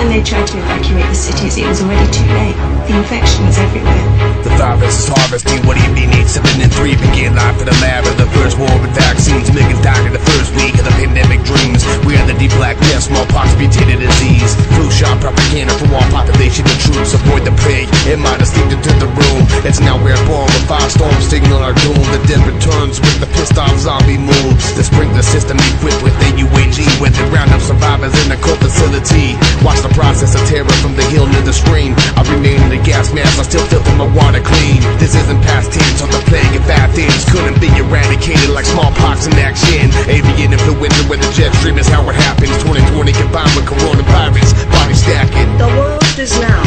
When they tried to evacuate the cities, it was already too late. The infection was everywhere. The virus is harvesting. What do you mean 8, 7, and 3 began life in the lab of the first war with vaccines. Millions died in the first week of the pandemic dreams. We had the deep black death, smallpox, mutated disease. Flu shot propaganda for all population and troops. Avoid the plague, it might have slipped into the room. It's now we're born with 5 storms signal our doom. The dead returns with the pissed off zombie moves. The sprinkler system equipped with AUAG, where they round up survivors in a cold facility. Watch the process of terror from the hill near the stream. I remain in the gas mask, I still filter my water clean. This isn't past tense, on the plague of bad things couldn't be eradicated like smallpox in action. Avian influenza where the jet stream is how it happens. 2020 combined with coronavirus, body stacking. The world is now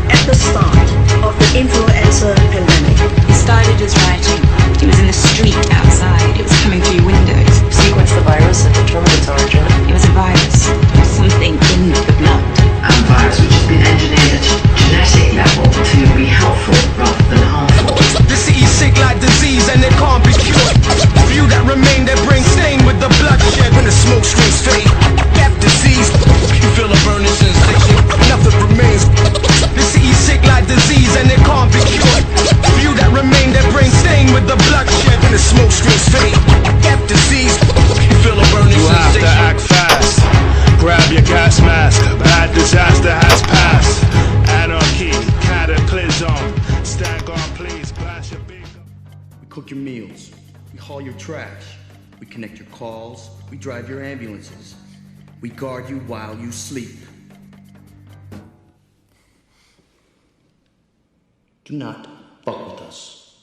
at the start of the influenza pandemic. He started as writing. He was in the street outside. It was coming through your windows. Sequence the virus and determine its origin. It was a virus. Something in the blood. A virus which has been engineered at genetic level to be helpful rather than harmful. Disease sick like disease and it can't be cured. Few that remain, their brain stained with the bloodshed. When the smoke screens fade, that disease, you feel a burning sensation. Nothing remains. Disease sick like disease and it can't be cured. Few that remain, their brain stained with the bloodshed. When the smoke screens fade, that disease, you feel a burning sensation. You have to act fast. Grab your gas mask. Bad disaster has passed. Anarchy, cataclysm. Stand guard, please. Blast your big. We cook your meals. We haul your trash. We connect your calls. We drive your ambulances. We guard you while you sleep. Do not fuck with us.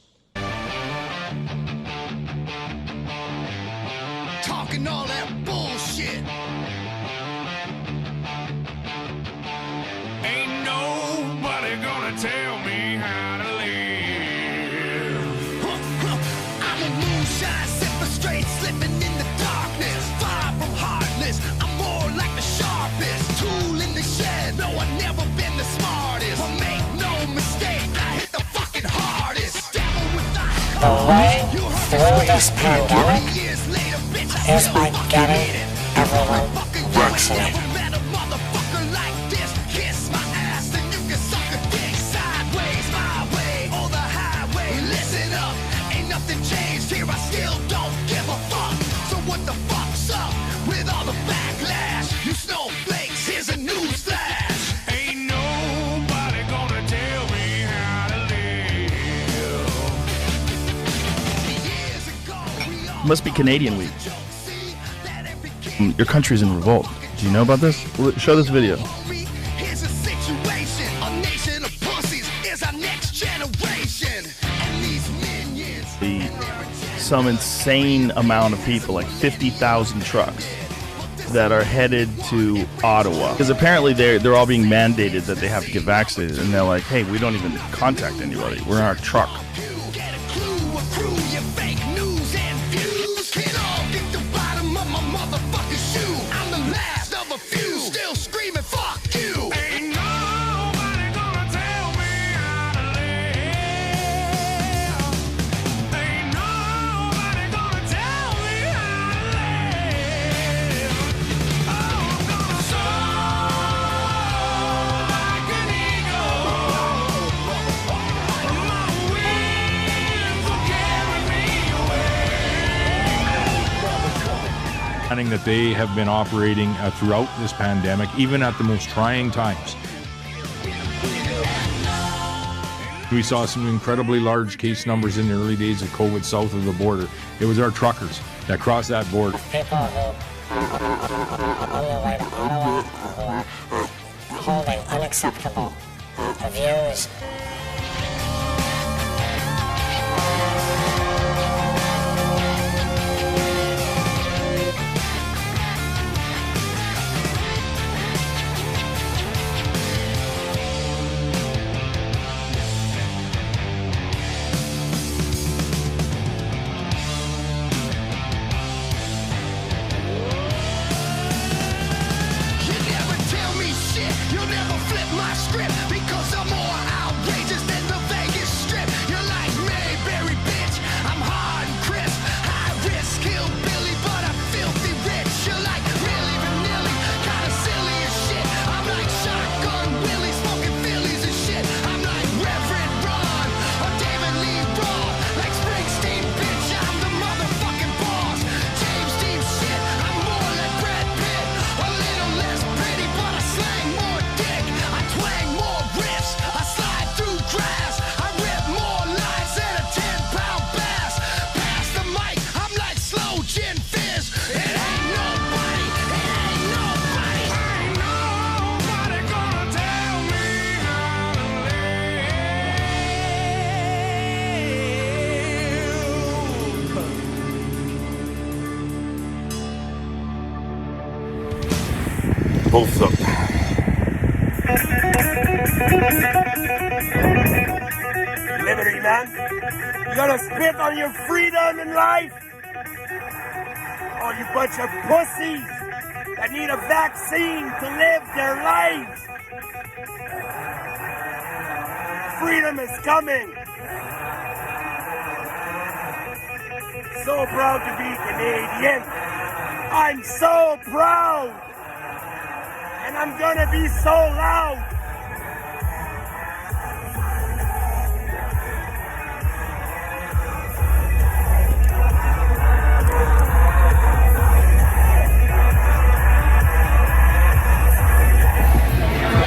Talking all that bullshit. Ain't nobody gonna tell me how to live. I'm a moonshine sipper, straight slipping in the darkness. Far from heartless, I'm more like the sharpest tool in the shed. No, I've never been the smartest, but make no mistake, I hit the fucking hardest. Devil with the way through this pandemic is by getting everyone vaccinated. Must be Canadian week. Your country's in revolt. Do you know about this? Show this video. Some insane amount of people, like 50,000 trucks, that are headed to Ottawa. Because apparently they're all being mandated that they have to get vaccinated. And they're like, hey, we don't even contact anybody. We're in our truck. That they have been operating throughout this pandemic, even at the most trying times. We saw some incredibly large case numbers in the early days of COVID south of the border. It was our truckers that crossed that border. People who are on their way to Ottawa, who are holding unacceptable views. You'll never flip my script because I'm more outrageous. pour ça. Liberty, man. You gonna spit on your freedom in life? Oh, you bunch of pussies that need a vaccine to live their lives. Freedom is coming. So proud to be Canadian. I'm so proud. And I'm gonna be so loud.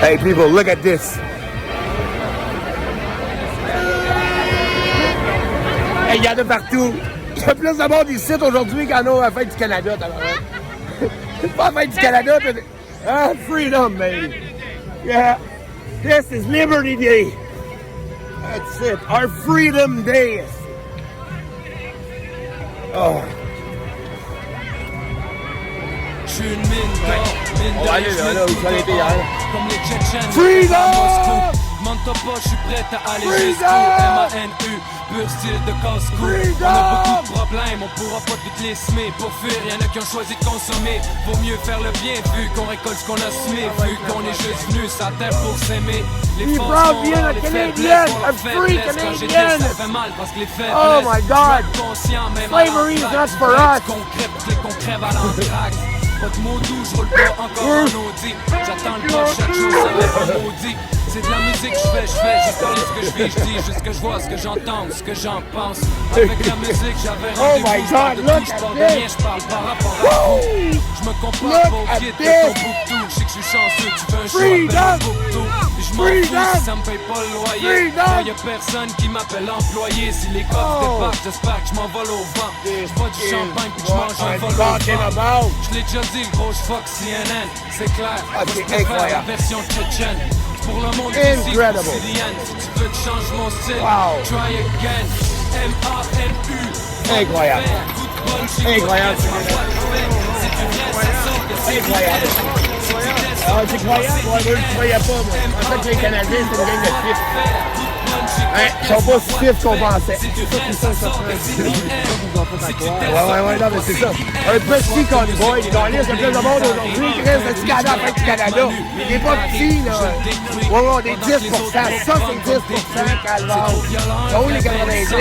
Hey people, look at this. Hey, il y en a partout. Il y a plus de monde ici aujourd'hui qu'en a à la fête du Canada. C'est pas la fête du Canada, mais... Ah, freedom, man. Yeah. This is Liberty Day. That's it. Our Freedom Day. Oh. Je suis une mine d'or, On va aller là, où ça était hier. comme les Tchétchènes. Freedom! Mante pas, je suis prêt à aller jusqu'au MANU, pur style de casse-cou. On a beaucoup de problèmes, on pourra pas toutes les semer. Pour fuir, y'en a qui ont choisi de consommer. Vaut mieux faire le bien, vu qu'on récolte ce qu'on a semé. Vu qu'on est juste venu sur la terre pour s'aimer. Les forces sont rares, les faiblesses pour la faiblesse. Quand j'ai dit, ça fait mal parce que les faiblesses. Oh my God! Conscient, même Slavery is not for us! Qu'on crève à l'anthrax. Pas de mots doux, je roule pas encore en Audi. J'attends le pas chaque jour, ça va être maudit. C'est de la musique que je fais, juste parler ce que je vis, je dis juste ce que je vois, ce que j'entends, ce que j'en pense. Avec la musique, j'avais rendez-vous, je parle de tout, je parle de rien, je parle par rapport à tout. Je me compare pas au kid de ton Bouctou, je sais que je suis chanceux, tu veux un show, appelle Bouctou. Puis je m'en fous si ça me paye pas le loyer. Moi y'a personne qui m'appelle employé, si les coffres dépassent, j'espère que je m'envole au vent. Je bois du champagne puis que je mange un vol au vent. Je l'ai déjà dit, le gros, je fuck CNN, c'est clair, je préfère la version tchétchène. Pour le monde Incredible. ici, si tu veux que je change mon style, try again, MANU. Incroyable. Incroyable. Incroyable. Ah, c'est incroyable. Moi, je ne croyais pas, moi. En fait, les Canadiens, c'est une gang de fifs. Hein, ils sont pas si fifs qu'on pensait. Ouais, non, mais c'est ça. Un petit convoy, il gagnait le plus de monde aujourd'hui, qui reste du Canada avec du Canada. Il est pas petit, là. Ouais, on est 10%. Ça, c'est 10%, calvaire. C'est où les 90?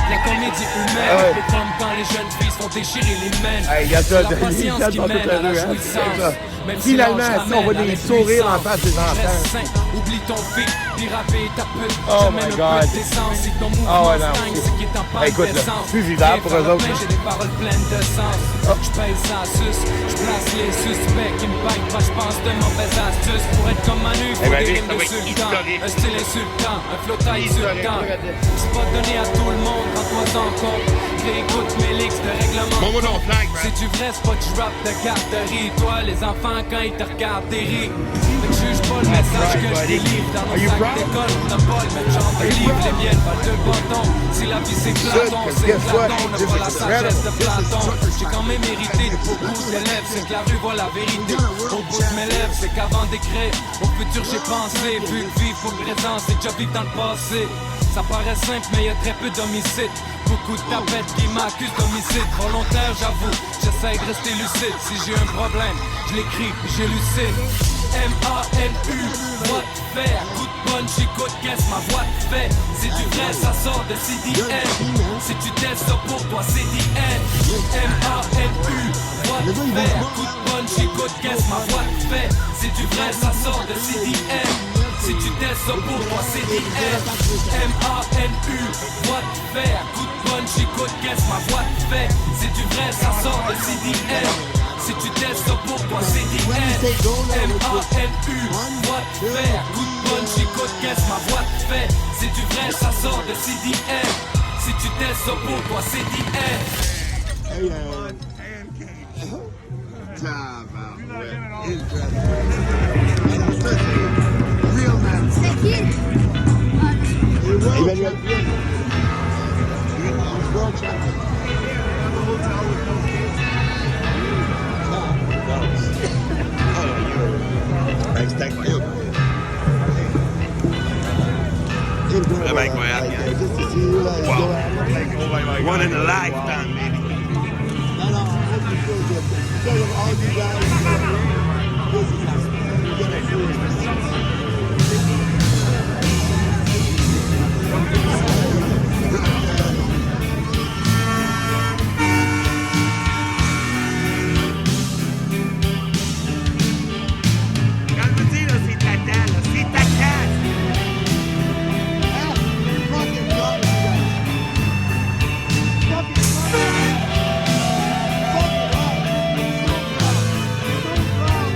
La comédie humaine, c'est comme quand les jeunes filles se font déchirer les mènes. Hey, regarde ça, la patience qui mène à la jouissance. Finalement, si on voit des sourires en face des enfants. Oublie ton feat, puis rapper ta pute. Oh my God. Si ton mouvement stagne, c'est qu'il est en panne Écoute, d'essence. plus vivable pour eux autres. J'ai des paroles pleines de sens. Je pèse ça sus, je place les suspects qui me baitent. Moi, je pense de mauvaises astuces. Pour être comme Manu, faut des rimes de sultan. Un style insultant, un flow taille insultant. C'est pas donné à tout le monde, prends-toi en compte. Réécoute mes licks de règlement. C'est du vrai, c'est pas du rap de garderie. Toi, les enfants, quand ils te regardent, t'es ris. Mais tu juges pas le message que je délivre. Dans nos sacs d'école, on n'a pas le même genre de livre. Les miennes valent deux bâtons. Si la vie c'est Platon, c'est Platon. On n'a pas la sagesse de Platon. J'ai quand même hérité de beaucoup d'élèves. C'est que la rue voit la vérité au bout de mes lèvres. C'est qu'avant d'écrire, au futur j'ai pensé. Vu que vivre au présent, c'est déjà vivre dans le passé. Ça paraît simple, mais y a très peu d'homicides. Beaucoup de tapettes qui m'accusent d'homicide volontaire, j'avoue. J'essaie de rester lucide. Si j'ai un problème, je l'écris, j'élucide. MANU, voix de fer. Coup de punch, j'écoute, qu'est-ce ma voix te fait? C'est du vrai, ça sort de CDN. Si tu testes ça pour toi, c'est DN. MANU, voix de fer. Coup de punch, j'écoute, qu'est-ce ma voix te fait? C'est du vrai, ça sort de CDN. Si tu testes ça pour toi, c'est DN. MANU, voix de fer. Coup de punch, j'écoute, qu'est-ce ma voix te fait? C'est du vrai, ça sort de CDN. Si tu testes ça pour toi, c'est DN. MANU, voix de fer. Coup de punch, j'écoute, qu'est-ce ma voix te fait? C'est du vrai, ça sort de CDN. Si tu testes ça pour toi, c'est DN. on, baby. No, I hope you feel good. Because of all you guys, this is us. We're gonna feel Calmatino, si tatalo, si tatas. fucking love you guys. Fucking love you. Fucking love. So proud. So proud.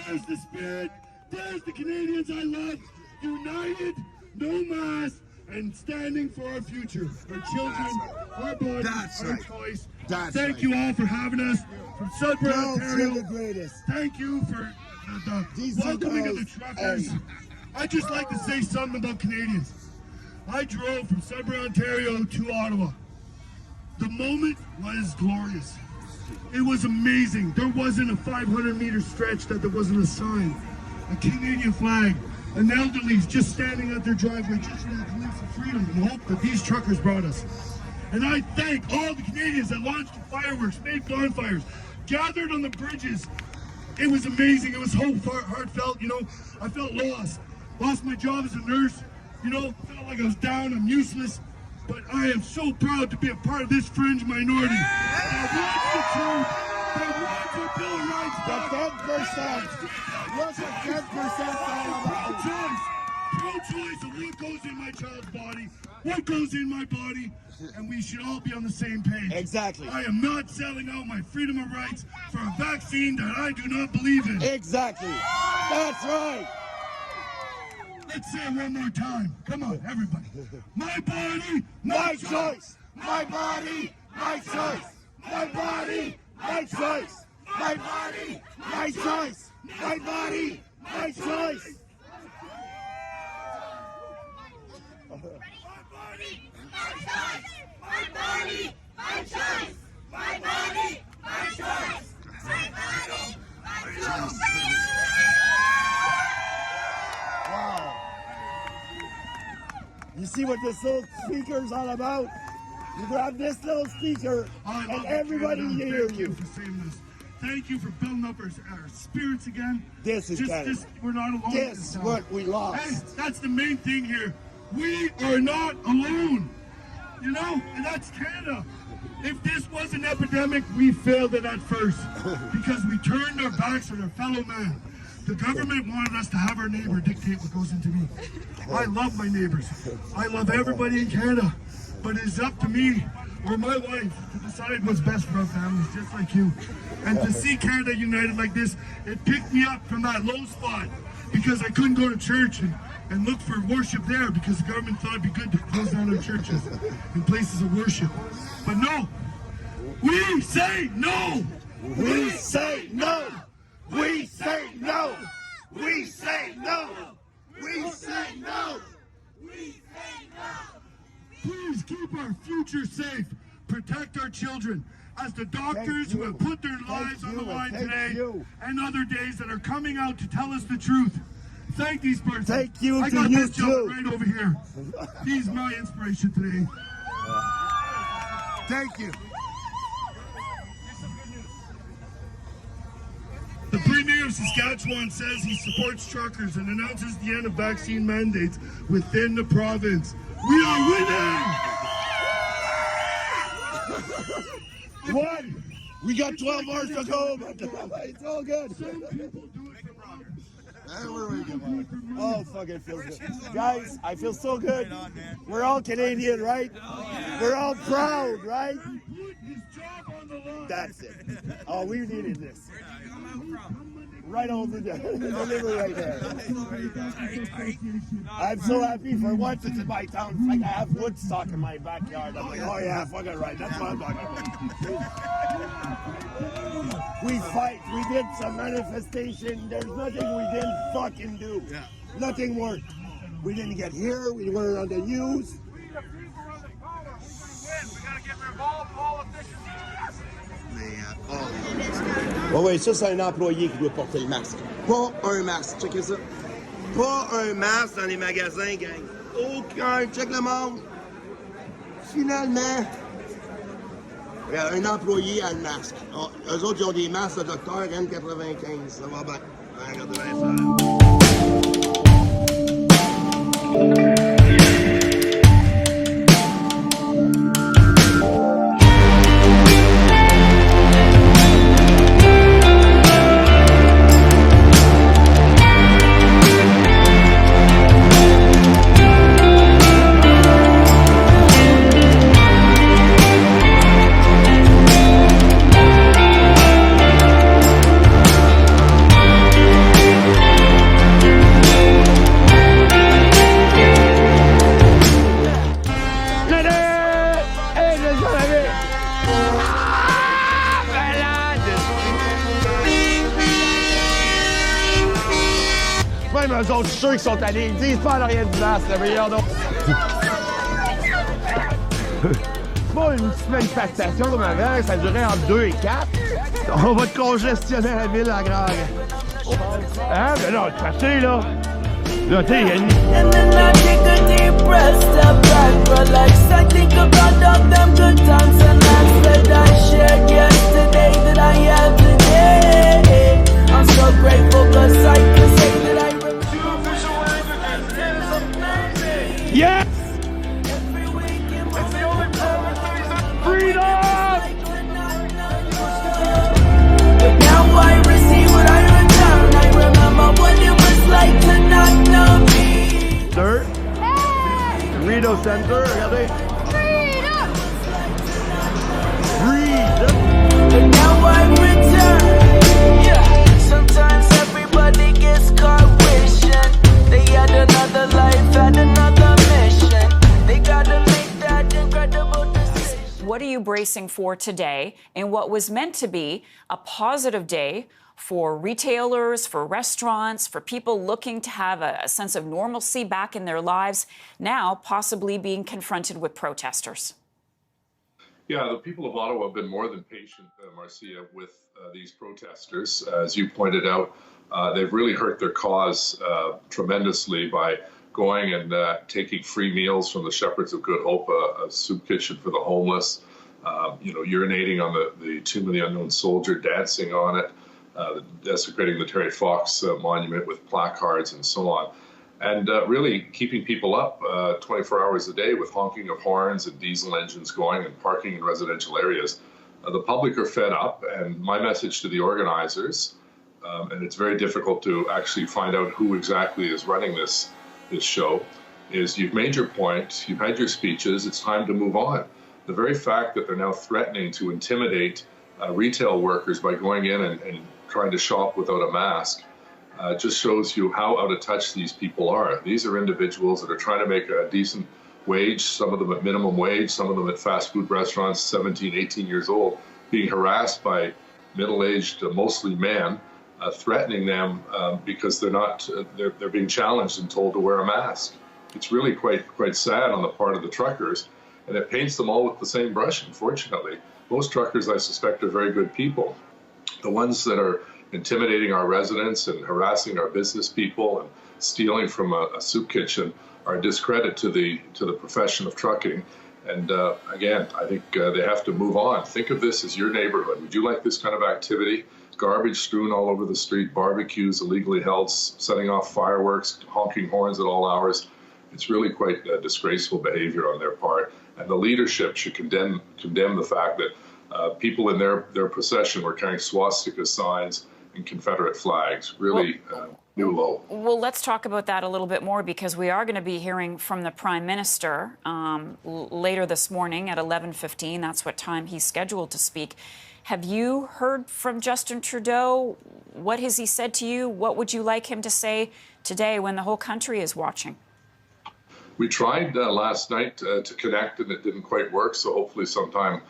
There's the spirit. There's the Canadians I love. United, no mask, and standing for our future, our children, our bodies, our choice. Thank you all for having us from Sudbury, Ontario. The greatest. Thank you for the welcoming of the truckers. I'd just like to say something about Canadians. I drove from Sudbury, Ontario to Ottawa. The moment was glorious. It was amazing. There wasn't a 500-meter stretch that there wasn't a sign, a Canadian flag, an elderly's just standing at their driveway just for that glimpse of freedom and hope that these truckers brought us. And I thank all the Canadians that launched the fireworks, made bonfires, gathered on the bridges. It was amazing. It was heartfelt. You know, I felt lost my job as a nurse. You know, felt like I was down, I'm useless. But I am so proud to be a part of this fringe minority that wants the truth, that wants our Bill of Rights back. The 10%. What's the 10% all about? Pro-choice of what goes in my child's body, what goes in my body, and we should all be on the same page. Exactly. I am not selling out my freedom of rights for a vaccine that I do not believe in. Exactly. That's right. Let's say it one more time. Come on, everybody. My body, my choice. My body, my choice. My body, my choice. My body, my choice. My body, my choice. My body, my choice. My body, my choice. My body, my choice. My body, my choice. Wow. You see what this little speaker's all about? You grab this little speaker and everybody hears you. Thank you for building up our spirits again. This is Canada. We're not alone. This is what we lost. Hey, that's the main thing here. We are not alone. You know, and that's Canada. If this was an epidemic, we failed it at first because we turned our backs on our fellow man. The government wanted us to have our neighbor dictate what goes into me. I love my neighbors. I love everybody in Canada. But it's up to me or my wife to decide what's best for our families, just like you. And to see Canada united like this, it picked me up from that low spot because I couldn't go to church and look for worship there because the government thought it'd be good to close down our churches and places of worship. But no, we say no! We say no! We say no! We say no! We say no! We say no! Please keep our future safe. Protect our children. As the doctors who have put their lives on the line today and other days that are coming out to tell us the truth. Thank these persons. Thank you. I got this job right over here. He's my inspiration today. Thank you. The Premier of Saskatchewan says he supports truckers and announces the end of vaccine mandates within the province. We are winning! One! We got 12 hours to go, but it's all good. Some people do it for honor. Oh, fuck, it feels good. Guys, I feel so good. We're all Canadian, right? We're all proud, right? That's it. Oh, we needed this. Right over there. Delivery right there. I'm so happy for once it's in my town. It's like I have Woodstock in my backyard. I'm like, oh yeah, fucking right. That's what I'm talking about. We fight. We did some manifestation. There's nothing we didn't fucking do. Nothing worked. We didn't get here. We weren't on the news. Oui, oui, ça, c'est un employé qui doit porter le masque. Pas un masque, checkez ça. Pas un masque dans les magasins, gang. Aucun, check le monde. Finalement, un employé a le masque. Eux autres, ils ont des masques de docteur N95. Ça va bien. Regardez bien ça. même eux autres, je suis sûr qu'ils sont allés. Ils disent pas en rien du masque, voyons donc. C'est pas une petite manifestation comme avant, ça durait entre 2 et 4. On va te congestionner la ville à grande. Hein? Mais là, c'est assez, là. Là, tu sais, il y a une... And then I take a deep breath, step back, relax. I think about all them good times and nights that I shared yesterday, that I have today. I'm so grateful cause I can say that I remember. Yes! Freedom! But now I receive what I return. I remember what it was like to not know me. Sir? Rito Center, regardez. Freedom! Freedom! But now I return. Yeah. Sometimes everybody gets caught wishing they had another life, had another mission. They gotta make that incredible decision. What are you bracing for today in what was meant to be a positive day for retailers, for restaurants, for people looking to have a sense of normalcy back in their lives, now possibly being confronted with protesters? Yeah, the people of Ottawa have been more than patient, Marcia, with these protesters. As you pointed out, they've really hurt their cause tremendously by going and taking free meals from the Shepherds of Good Hope, a soup kitchen for the homeless, urinating on the Tomb of the Unknown Soldier, dancing on it, desecrating the Terry Fox monument with placards and so on. And really keeping people up 24 hours a day with honking of horns and diesel engines going and parking in residential areas. The public are fed up, and my message to the organizers, and it's very difficult to actually find out who exactly is running this show, is you've made your point, you've had your speeches, it's time to move on. The very fact that they're now threatening to intimidate retail workers by going in and trying to shop without a mask just shows you how out of touch these people are. These are individuals that are trying to make a decent wage, some of them at minimum wage, some of them at fast food restaurants, 17, 18 years old, being harassed by middle-aged, mostly men, threatening them because they're being challenged and told to wear a mask. It's really quite sad on the part of the truckers, and it paints them all with the same brush, unfortunately. Most truckers, I suspect, are very good people. The ones that are intimidating our residents and harassing our business people and stealing from a soup kitchen are a discredit to the profession of trucking. And again, I think they have to move on. Think of this as your neighborhood. Would you like this kind of activity? Garbage strewn all over the street, barbecues illegally held, setting off fireworks, honking horns at all hours. It's really quite disgraceful behavior on their part. And the leadership should condemn the fact that people in their procession were carrying swastika signs and Confederate flags. Really new low. Well, let's talk about that a little bit more, because we are going to be hearing from the Prime Minister later this morning at 11:15. That's what time he's scheduled to speak. Have you heard from Justin Trudeau? What has he said to you? What would you like him to say today when the whole country is watching? We tried last night to connect, and it didn't quite work, so hopefully sometime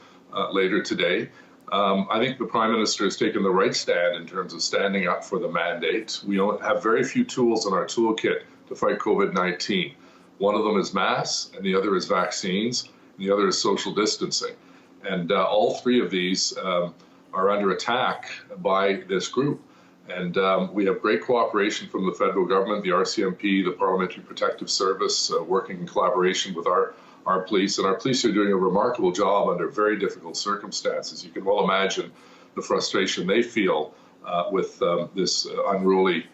later today. I think the Prime Minister has taken the right stand in terms of standing up for the mandate. We have very few tools in our toolkit to fight COVID-19. One of them is masks, and the other is vaccines, and the other is social distancing. And all three of these are under attack by this group. And we have great cooperation from the federal government, the RCMP, the Parliamentary Protective Service, working in collaboration with our police. And our police are doing a remarkable job under very difficult circumstances. You can well imagine the frustration they feel with this unruly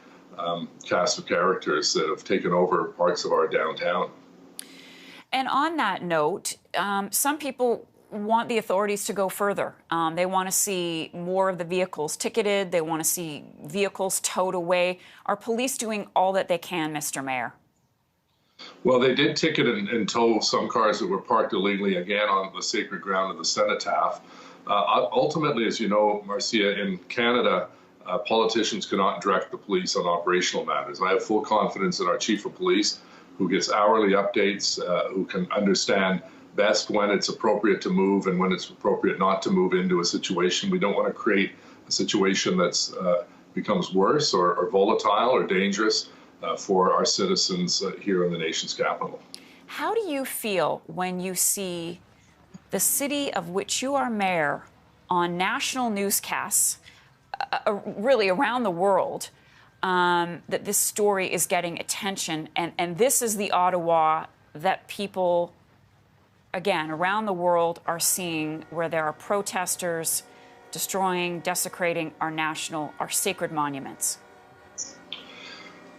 cast of characters that have taken over parts of our downtown. And on that note, some people want the authorities to go further. They want to see more of the vehicles ticketed. They want to see vehicles towed away. Are police doing all that they can, Mr. Mayor? Well, they did ticket and tow some cars that were parked illegally, again, on the sacred ground of the cenotaph. Ultimately, as you know, Marcia, in Canada, politicians cannot direct the police on operational matters. I have full confidence in our chief of police, who gets hourly updates, who can understand best when it's appropriate to move and when it's appropriate not to move into a situation. We don't want to create a situation that's becomes worse or volatile or dangerous. for our citizens here in the nation's capital. How do you feel when you see the city of which you are mayor on national newscasts, really around the world, that this story is getting attention, and this is the Ottawa that people, again, around the world are seeing, where there are protesters destroying, desecrating our sacred monuments?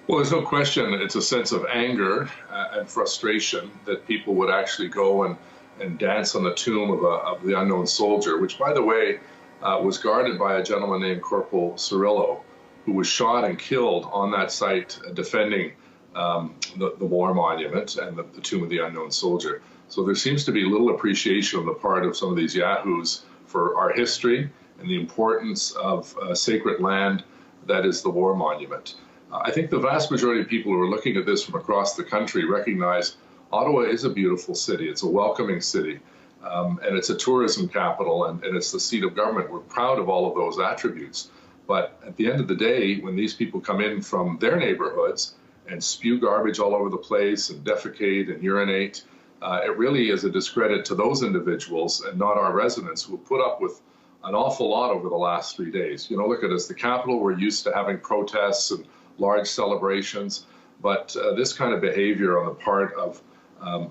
Well, there's no question it's a sense of anger and frustration that people would actually go and dance on the tomb of the unknown soldier, which, by the way, was guarded by a gentleman named Corporal Cirillo, who was shot and killed on that site defending the war monument and the tomb of the unknown soldier. So there seems to be little appreciation on the part of some of these yahoos for our history and the importance of sacred land that is the war monument. I think the vast majority of people who are looking at this from across the country recognize Ottawa is a beautiful city. It's a welcoming city, and it's a tourism capital, and it's the seat of government. We're proud of all of those attributes. But at the end of the day, when these people come in from their neighborhoods and spew garbage all over the place and defecate and urinate, it really is a discredit to those individuals and not our residents, who have put up with an awful lot over the last 3 days. You know, look at us, the capital, we're used to having protests and large celebrations, but this kind of behavior on the part of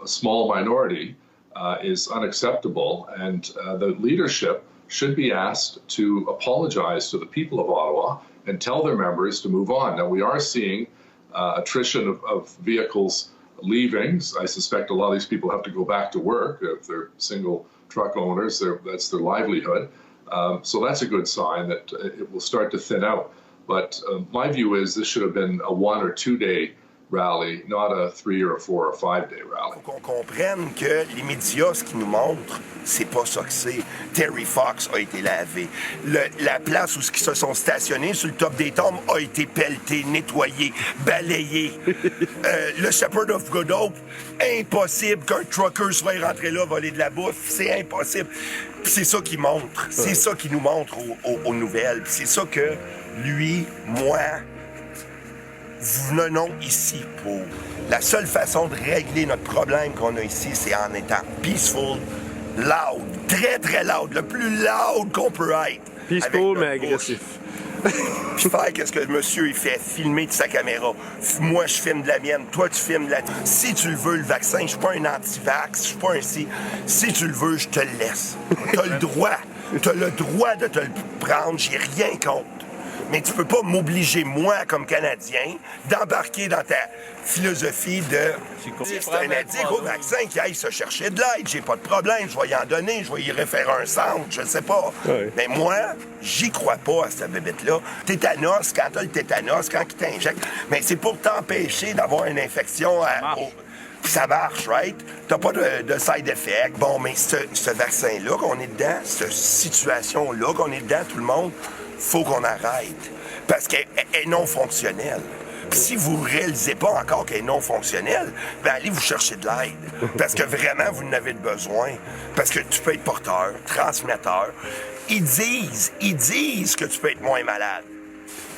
a small minority is unacceptable, and the leadership should be asked to apologize to the people of Ottawa and tell their members to move on. Now, we are seeing attrition of vehicles leaving. I suspect a lot of these people have to go back to work. If they're single truck owners, that's their livelihood. So that's a good sign that it will start to thin out. But my view is this should have been a 1 or 2 day rally, not a 3 or a 4 or 5 day rally. Faut qu'on comprenne que les médias, ce qu'ils nous montrent, c'est pas ça que c'est. Terry Fox a été lavé. La place où ils se sont stationnés sur le top des tombes a été pelletée, nettoyée, balayée. Le Shepherd of Good Hope, impossible qu'un trucker soit rentré là voler de la bouffe. C'est impossible. Puis c'est ça qu'ils montrent. C'est ça qu'ils nous montrent aux nouvelles. Puis c'est ça que lui, moi, venons ici pour. La seule façon de régler notre problème qu'on a ici, c'est en étant peaceful, loud, très très loud, le plus loud qu'on peut être. Peaceful mais agressif. Puis faire qu'est-ce que le monsieur il fait, filmer de sa caméra. Moi, je filme de la mienne, toi, tu filmes de la tienne. Si tu le veux, le vaccin, je suis pas un anti-vax, je suis pas un si. Si tu le veux, je te le laisse. T'as le droit de te le prendre, j'ai rien contre. Mais tu peux pas m'obliger, moi, comme Canadien, d'embarquer dans ta philosophie de... C'est un addict au vaccin qui aille se chercher de l'aide, j'ai pas de problème, je vais y en donner, je vais y référer un centre, je sais pas. Ouais. Mais moi, j'y crois pas à cette bébête-là. Tétanos, quand t'as le tétanos, quand il t'injecte, mais c'est pour t'empêcher d'avoir une infection puis ça marche, right? T'as pas de side effect. Bon, mais ce vaccin-là qu'on est dedans, cette situation-là qu'on est dedans, tout le monde, faut qu'on arrête, parce qu'elle est non fonctionnelle. Puis si vous ne réalisez pas encore qu'elle est non fonctionnelle, ben allez vous chercher de l'aide, parce que vraiment, vous en avez besoin, parce que tu peux être porteur, transmetteur. Ils disent que tu peux être moins malade.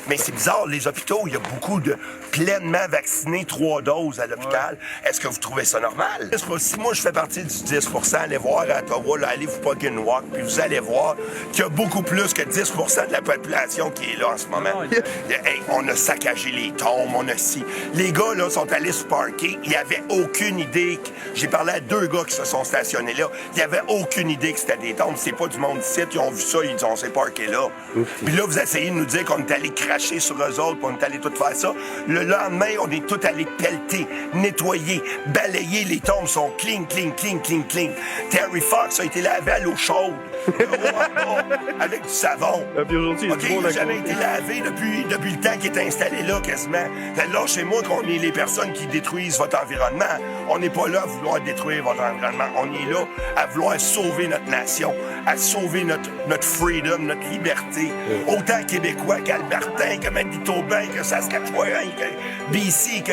Mais c'est bizarre, les hôpitaux, il y a beaucoup de pleinement vaccinés, 3 doses à l'hôpital. Ouais. Est-ce que vous trouvez ça normal? Si moi, je fais partie du 10%, allez voir à Ottawa, là, allez vous pog and walk, puis vous allez voir qu'il y a beaucoup plus que 10% de la population qui est là en ce moment. Hey, on a saccagé les tombes, on a si... Les gars, là, sont allés se parker. Ils n'avaient aucune idée. J'ai parlé à 2 gars qui se sont stationnés là. Ils n'avaient aucune idée que c'était des tombes. C'est pas du monde ici. Ils ont vu ça, ils disent on s'est parké là. Puis là, vous essayez de nous dire qu'on est allé cracher sur eux autres, puis on est allé tout faire ça. Le lendemain, on est tout allé pelleter, nettoyer, balayer. Les tombes sont clean. Terry Fox a été lavé à l'eau chaude, avec du savon. Puis aujourd'hui, il n'a jamais été lavé depuis le temps qu'il est installé là, quasiment. Là, chez moi, qu'on est les personnes qui détruisent votre environnement. On n'est pas là à vouloir détruire votre environnement. On est là à vouloir sauver notre nation, à sauver notre freedom, notre liberté. Autant québécois qu'albertain, que Manitobain, que Saskatchewan, que BC, que...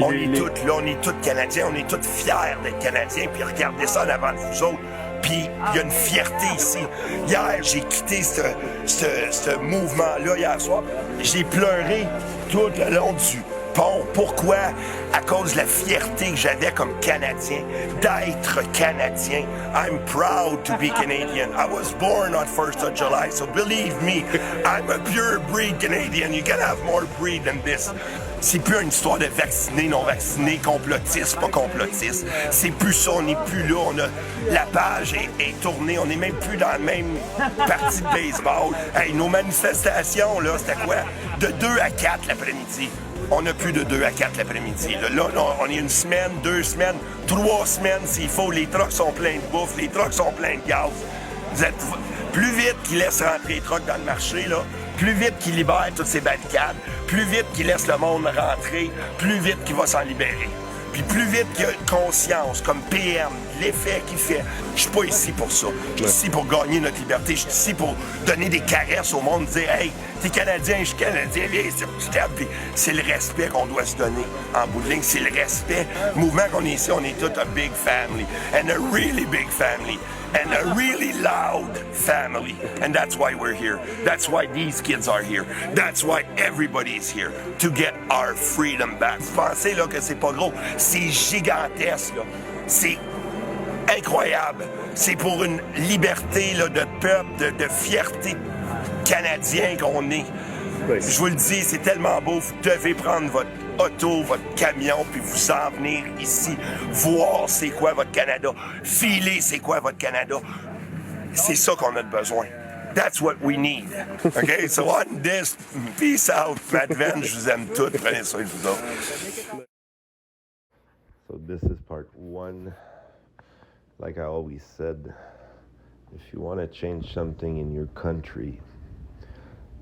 On est tous là, on est tous Canadiens, on est tous fiers d'être Canadiens, puis regardez ça en avant de vous autres. Puis il y a une fierté ici. Hier, j'ai quitté ce mouvement-là, hier soir. J'ai pleuré tout le long pont. Pourquoi? À cause de la fierté que j'avais comme Canadien, d'être Canadien. I'm proud to be Canadian. I was born on 1st of July, so believe me, I'm a pure breed Canadian. You can have more breed than this. C'est plus une histoire de vaccinés, non vaccinés, complotistes, pas complotistes. C'est plus ça, on n'est plus là. La page est tournée, on n'est même plus dans la même partie de baseball. Hey, nos manifestations, là, c'était quoi? De 2 à 4 l'après-midi. On n'a plus de 2 à 4 l'après-midi. Là, on est 1 semaine, 2 semaines, 3 semaines s'il faut. Les trucks sont pleins de bouffe, les trucks sont pleins de gaz. Vous êtes plus vite qu'ils laissent rentrer les trucks dans le marché, là, plus vite qu'ils libèrent toutes ces barricades, plus vite qu'ils laissent le monde rentrer, plus vite qu'il va s'en libérer. Puis plus vite qu'il y a conscience, comme PM, l'effet qu'il fait. Je suis pas ici pour ça. Je suis ici pour gagner notre liberté. Je suis ici pour donner des caresses au monde, dire « Hey, t'es Canadien, je suis Canadien, viens ici, je t'aime. » Puis c'est le respect qu'on doit se donner en bout de ligne. C'est le respect. Le mouvement qu'on est ici, on est tous a big family. And a really big family. And a really loud family. And that's why we're here. That's why these kids are here. That's why everybody is here. To get our freedom back. Vous pensez là, que c'est pas gros? C'est gigantesque. Là. C'est incroyable. C'est pour une liberté là, de peuple, de fierté canadien qu'on est. Je vous le dis, c'est tellement beau. Vous devez prendre votre auto, votre camion, puis vous en venir ici, voir c'est quoi votre Canada, filer c'est quoi votre Canada. C'est ça qu'on a besoin. That's what we need. OK? So on this, peace out. Madven, je vous aime tous. Prenez soin de vous autres. So this is part 1. Like I always said, if you want to change something in your country,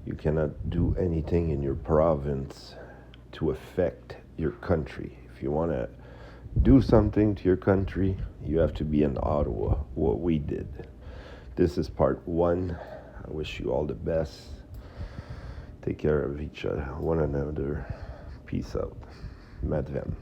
you cannot do anything in your province to affect your country. If you want to do something to your country, you have to be in Ottawa, what we did. This is part 1. I wish you all the best. Take care of each other, one another. Peace out. Madven.